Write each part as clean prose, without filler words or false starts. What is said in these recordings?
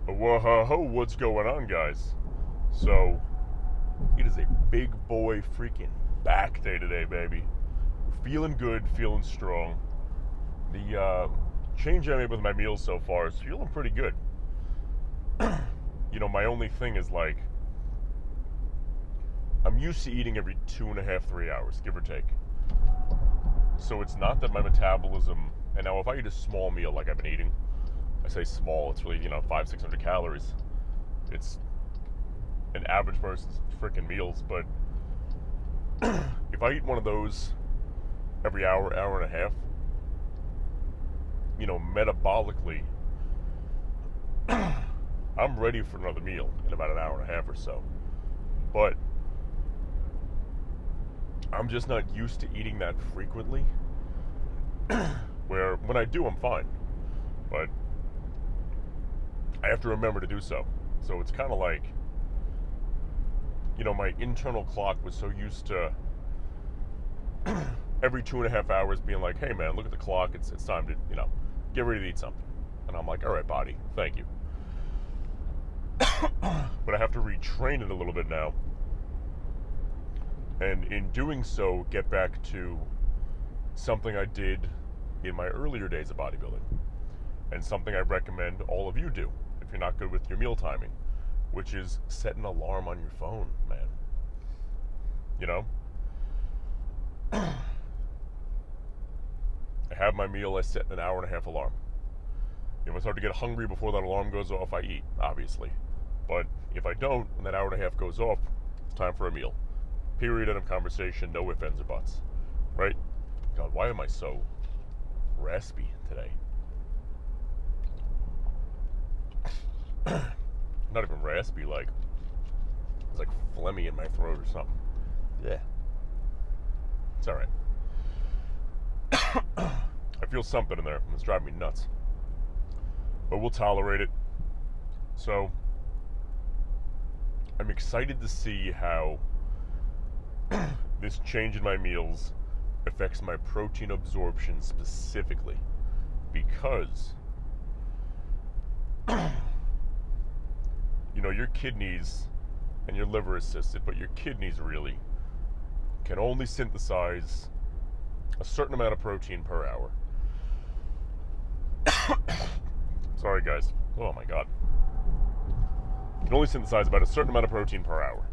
Whoa, what's going on, guys? So, it is a big boy freaking back day today, baby. Feeling good, feeling strong. The change I made with my meals so far is feeling pretty good. My only thing is like, I'm used to eating every 2.5, 3 hours, give or take. So it's not that my metabolism, and now if I eat a small meal like I've been eating, I say small, it's really, 500-600 calories. It's an average person's freaking meals, but if I eat one of those every hour, hour and a half, metabolically, I'm ready for another meal in about an hour and a half or so. But I'm just not used to eating that frequently. Where when I do, I'm fine. But I have to remember to do so. So it's kind of like, my internal clock was so used to every 2.5 hours being like, hey man, look at the clock, it's time to, get ready to eat something. And I'm like, all right, body, thank you. But I have to retrain it a little bit now. And in doing so, get back to something I did in my earlier days of bodybuilding. And something I recommend all of you do if you're not good with your meal timing, which is set an alarm on your phone, man. I have my meal, I set an hour and a half alarm. If I start to get hungry before that alarm goes off, I eat, obviously. But if I don't, when that hour and a half goes off, it's time for a meal. Period, end of conversation, no ifs, ands, or buts. Right? God, why am I so raspy today? Not even raspy, it's like phlegmy in my throat or something. Yeah. It's alright. I feel something in there, and it's driving me nuts. But we'll tolerate it. So, I'm excited to see how this change in my meals affects my protein absorption specifically. Because, your kidneys and your liver assisted, but your kidneys really can only synthesize a certain amount of protein per hour. Sorry, guys. Oh my god. You can only synthesize about a certain amount of protein per hour.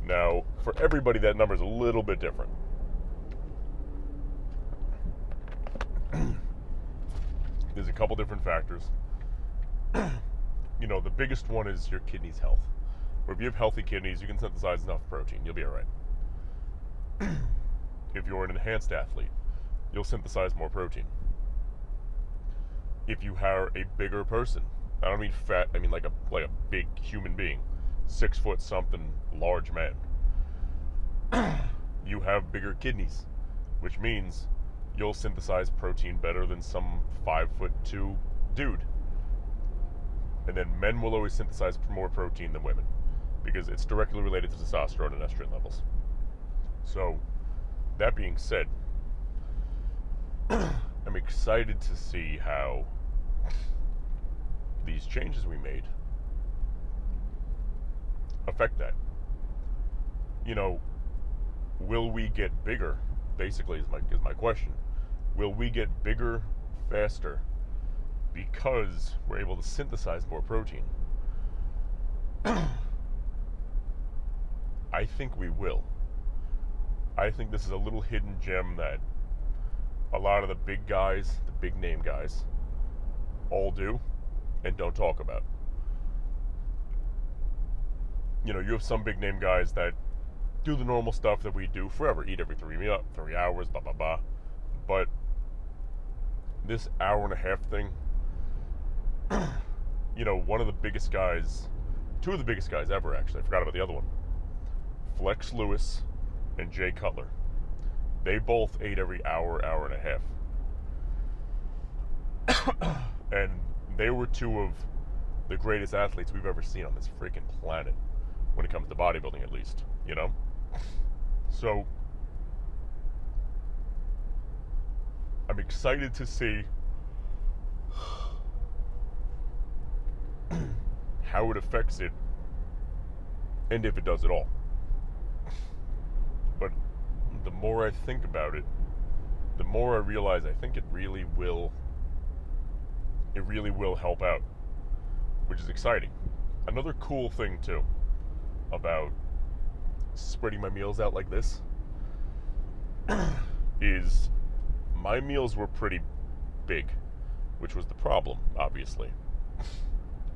Now, for everybody, that number is a little bit different. There's a couple different factors. The biggest one is your kidneys' health. Or if you have healthy kidneys, you can synthesize enough protein. You'll be all right. If you're an enhanced athlete, you'll synthesize more protein. If you are a bigger person, I don't mean fat, I mean like a big human being, 6 foot something, large man. You have bigger kidneys, which means you'll synthesize protein better than some 5'2" dude. And then men will always synthesize more protein than women because it's directly related to testosterone and estrogen levels. So, that being said, I'm excited to see how these changes we made affect that. Will we get bigger? Basically, is my question. Will we get bigger faster because we're able to synthesize more protein? I think we will. I think this is a little hidden gem that a lot of the big guys, the big name guys, all do and don't talk about. You have some big name guys that do the normal stuff that we do forever, eat every 3 hours, blah, blah, blah. But this hour and a half thing, one of the biggest guys, two of the biggest guys ever, actually, I forgot about the other one, Flex Lewis and Jay Cutler. They both ate every hour, hour and a half. And they were two of the greatest athletes we've ever seen on this freaking planet, when it comes to bodybuilding at least, So, I'm excited to see how it affects it, and if it does at all. But the more I think about it, the more I realize I think it really will help out, which is exciting. Another cool thing too about spreading my meals out like this is my meals were pretty big, which was the problem, obviously.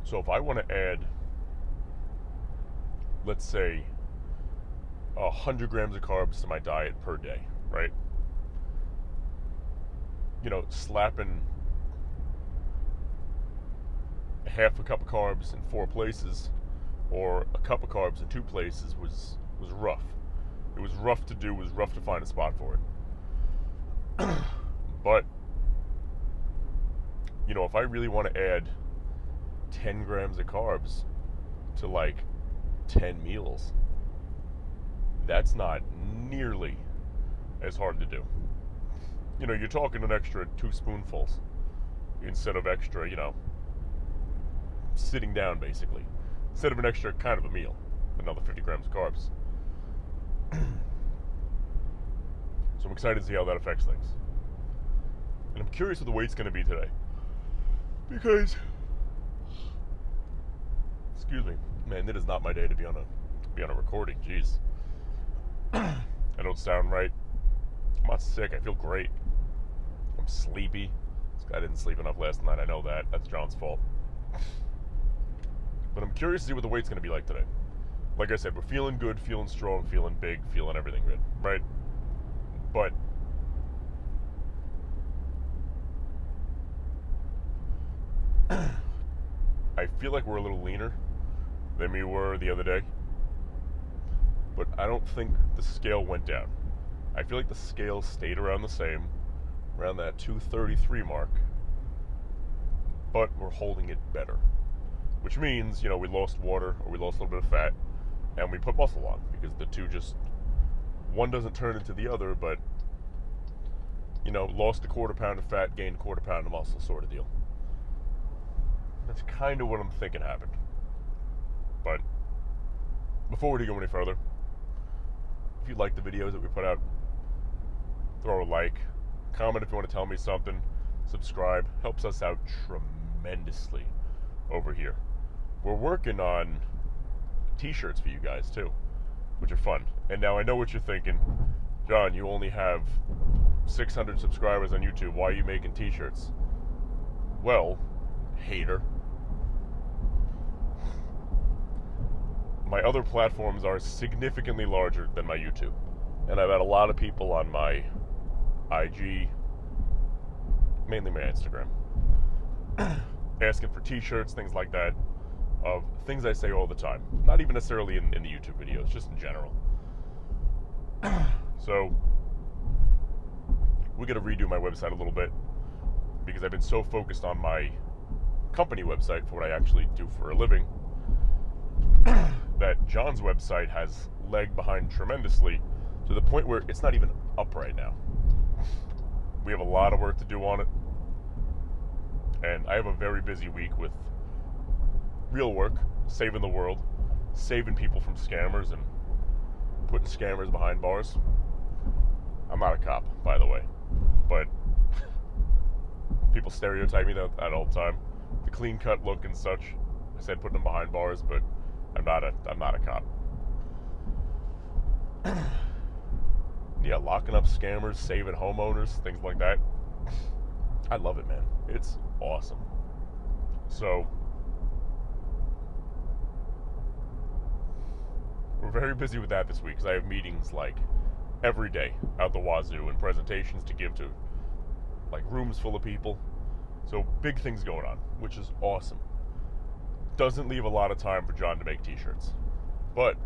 So if I want to add, let's say, 100 grams of carbs to my diet per day, right? You know, slapping half a cup of carbs in 4 places or a cup of carbs in 2 places was rough. It was rough to do, it was rough to find a spot for it. But, you know, if I really want to add 10 grams of carbs to like 10 meals, that's not nearly as hard to do. You know, you're talking an extra 2 spoonfuls instead of extra, you know, sitting down basically. Instead of an extra kind of a meal, another 50 grams of carbs. So I'm excited to see how that affects things. And I'm curious what the weight's going to be today. Because, excuse me, man, it is not my day to be on a recording. Jeez. I don't sound right. I'm not sick. I feel great. I'm sleepy. This guy didn't sleep enough last night. I know that. That's John's fault. But I'm curious to see what the weight's going to be like today. Like I said, we're feeling good, feeling strong, feeling big, feeling everything good, right? But I feel like we're a little leaner than we were the other day. But I don't think the scale went down. I feel like the scale stayed around the same, around that 233 mark. But we're holding it better. Which means, you know, we lost water or we lost a little bit of fat and we put muscle on, because the two just, one doesn't turn into the other, but, you know, lost a quarter pound of fat, gained a quarter pound of muscle sort of deal. That's kind of what I'm thinking happened. But before we go any further, if you like the videos that we put out, throw a like, comment if you want to tell me something, subscribe, helps us out tremendously over here. We're working on t-shirts for you guys too, which are fun. And now I know what you're thinking. John, you only have 600 subscribers on YouTube. Why are you making t-shirts? Well, hater. My other platforms are significantly larger than my YouTube. And I've had a lot of people on my IG, mainly my Instagram, asking for t-shirts, things like that, of things I say all the time. Not even necessarily in the YouTube videos, just in general. So, we got to redo my website a little bit, because I've been so focused on my company website for what I actually do for a living, that John's website has lagged behind tremendously, to the point where it's not even up right now. We have a lot of work to do on it, and I have a very busy week with real work, saving the world, saving people from scammers and putting scammers behind bars. I'm not a cop, by the way, but people stereotype me that all the time. The clean cut look and such. I said putting them behind bars, but I'm not a cop. Yeah, locking up scammers, saving homeowners, things like that. I love it, man. It's awesome. So, we're very busy with that this week, because I have meetings like every day out the wazoo and presentations to give to like rooms full of people. So big things going on, which is awesome. Doesn't leave a lot of time for John to make t-shirts. But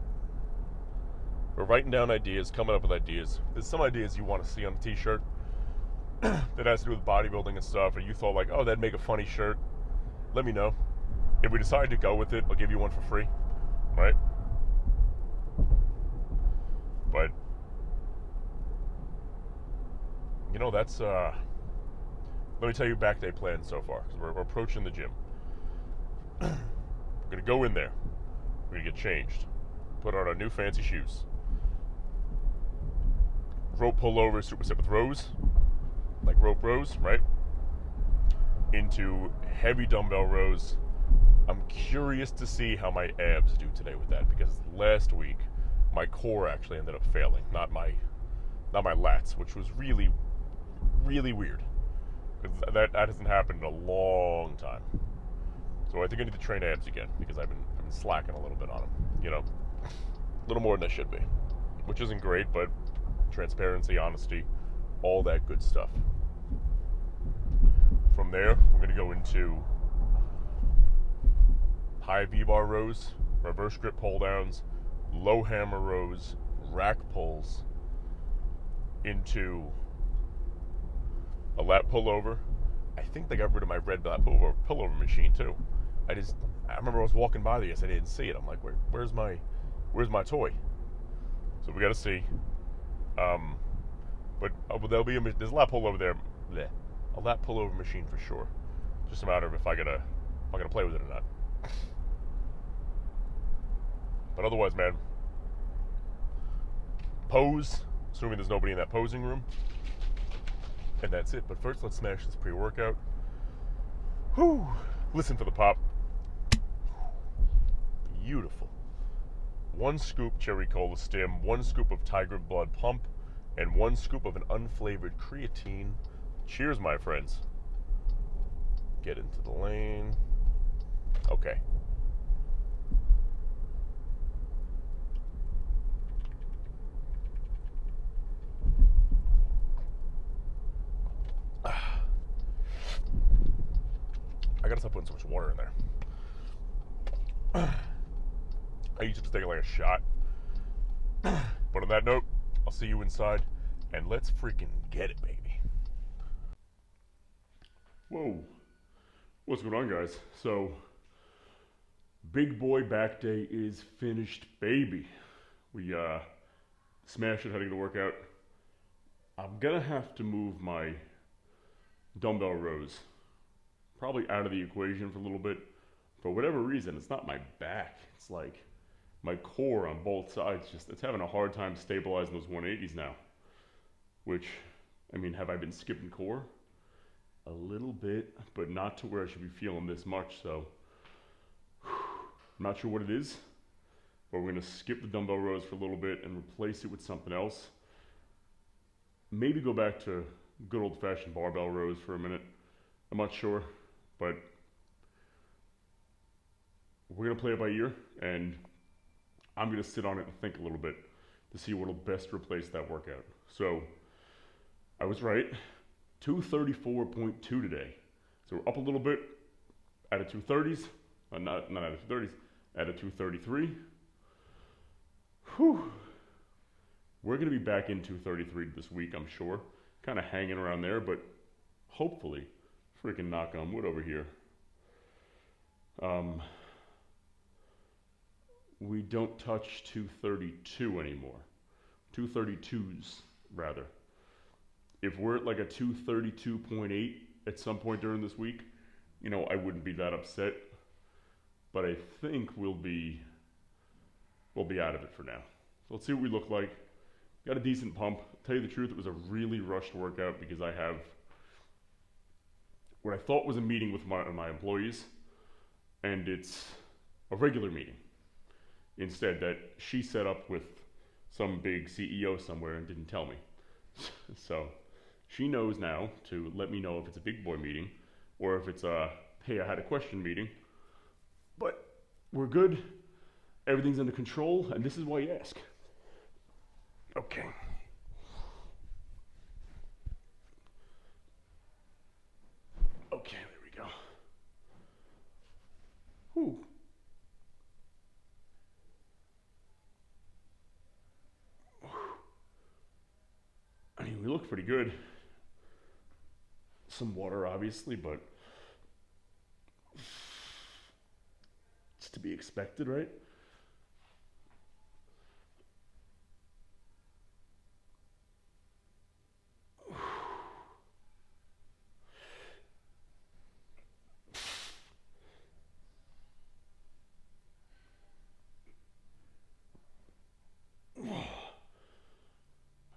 we're writing down ideas, coming up with ideas. There's some ideas you want to see on a t-shirt that has to do with bodybuilding and stuff, or you thought like, oh, that'd make a funny shirt. Let me know. If we decide to go with it, I'll give you one for free, right? But, you know, that's, let me tell you back day plans so far, because we're approaching the gym. We're going to go in there. We're gonna get changed. Put on our new fancy shoes. Rope pullover, superset with rows. Like rope rows, right? Into heavy dumbbell rows. I'm curious to see how my abs do today with that, because last week my core actually ended up failing, not my lats, which was really, really weird, because that hasn't happened in a long time. So I think I need to train abs again, because I've been slacking a little bit on them, a little more than I should be, which isn't great, but transparency, honesty, all that good stuff. From there, we're going to go into high V-bar rows, reverse grip pull downs, low hammer rows, rack pulls, into a lat pullover. I think they got rid of my red lat pullover machine too. I remember I was walking by this, I didn't see it. I'm like, where's my toy? So we got to see. But there'll be there's a lat pullover there. Bleh. A lat pullover machine for sure. Just a matter of if I gotta play with it or not. But otherwise, man, pose, assuming there's nobody in that posing room, and that's it. But first, let's smash this pre-workout. Whew. Listen for the pop. Beautiful. 1 scoop cherry cola stim, 1 scoop of tiger blood pump, and 1 scoop of an unflavored creatine. Cheers, my friends. Get into the lane. Okay. I gotta stop putting so much water in there. I used to take it like a shot. But on that note, I'll see you inside, and let's freaking get it, baby. Whoa. What's going on, guys? So, big boy back day is finished, baby. We smashed it heading to workout. I'm gonna have to move my dumbbell rows probably out of the equation for a little bit. For whatever reason, it's not my back. It's like my core on both sides. It's having a hard time stabilizing those 180s now. Which, I mean, have I been skipping core? A little bit, but not to where I should be feeling this much, so I'm not sure what it is, but we're gonna skip the dumbbell rows for a little bit and replace it with something else. Maybe go back to good old-fashioned barbell rows for a minute. I'm not sure, but we're gonna play it by ear, and I'm gonna sit on it and think a little bit to see what'll best replace that workout. So I was right. 234.2 today. So we're up a little bit out of 230s. Not out of 230s, out of 233. Whew. We're going to be back in 233 this week, I'm sure. Kind of hanging around there, but hopefully, freaking knock on wood over here. We don't touch 232 anymore. 232s, rather. If we're at like a 232.8 at some point during this week, I wouldn't be that upset. But I think we'll be out of it for now. So let's see what we look like. Got a decent pump. Tell you the truth, it was a really rushed workout because I have what I thought was a meeting with my employees, and it's a regular meeting. Instead, that she set up with some big CEO somewhere and didn't tell me. So she knows now to let me know if it's a big boy meeting or if it's a, hey, I had a question meeting. But we're good. Everything's under control, and this is why you ask. Okay. Okay, there we go. Whew. I mean, we look pretty good. Some water, obviously, but it's to be expected, right?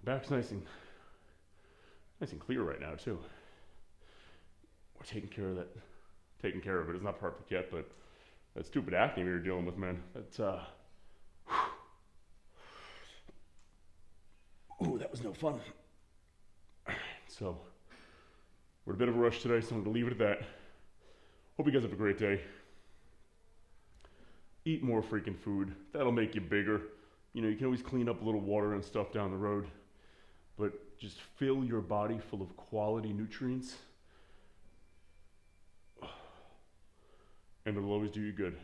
My back's nice and clear right now too. We're taking care of that. Taking care of it. It's not perfect yet, but that stupid acne we were dealing with, man. That's ooh, that was no fun. So we're in a bit of a rush today, so I'm gonna leave it at that. Hope you guys have a great day. Eat more freaking food. That'll make you bigger. You know, you can always clean up a little water and stuff down the road, but just fill your body full of quality nutrients, and it'll always do you good.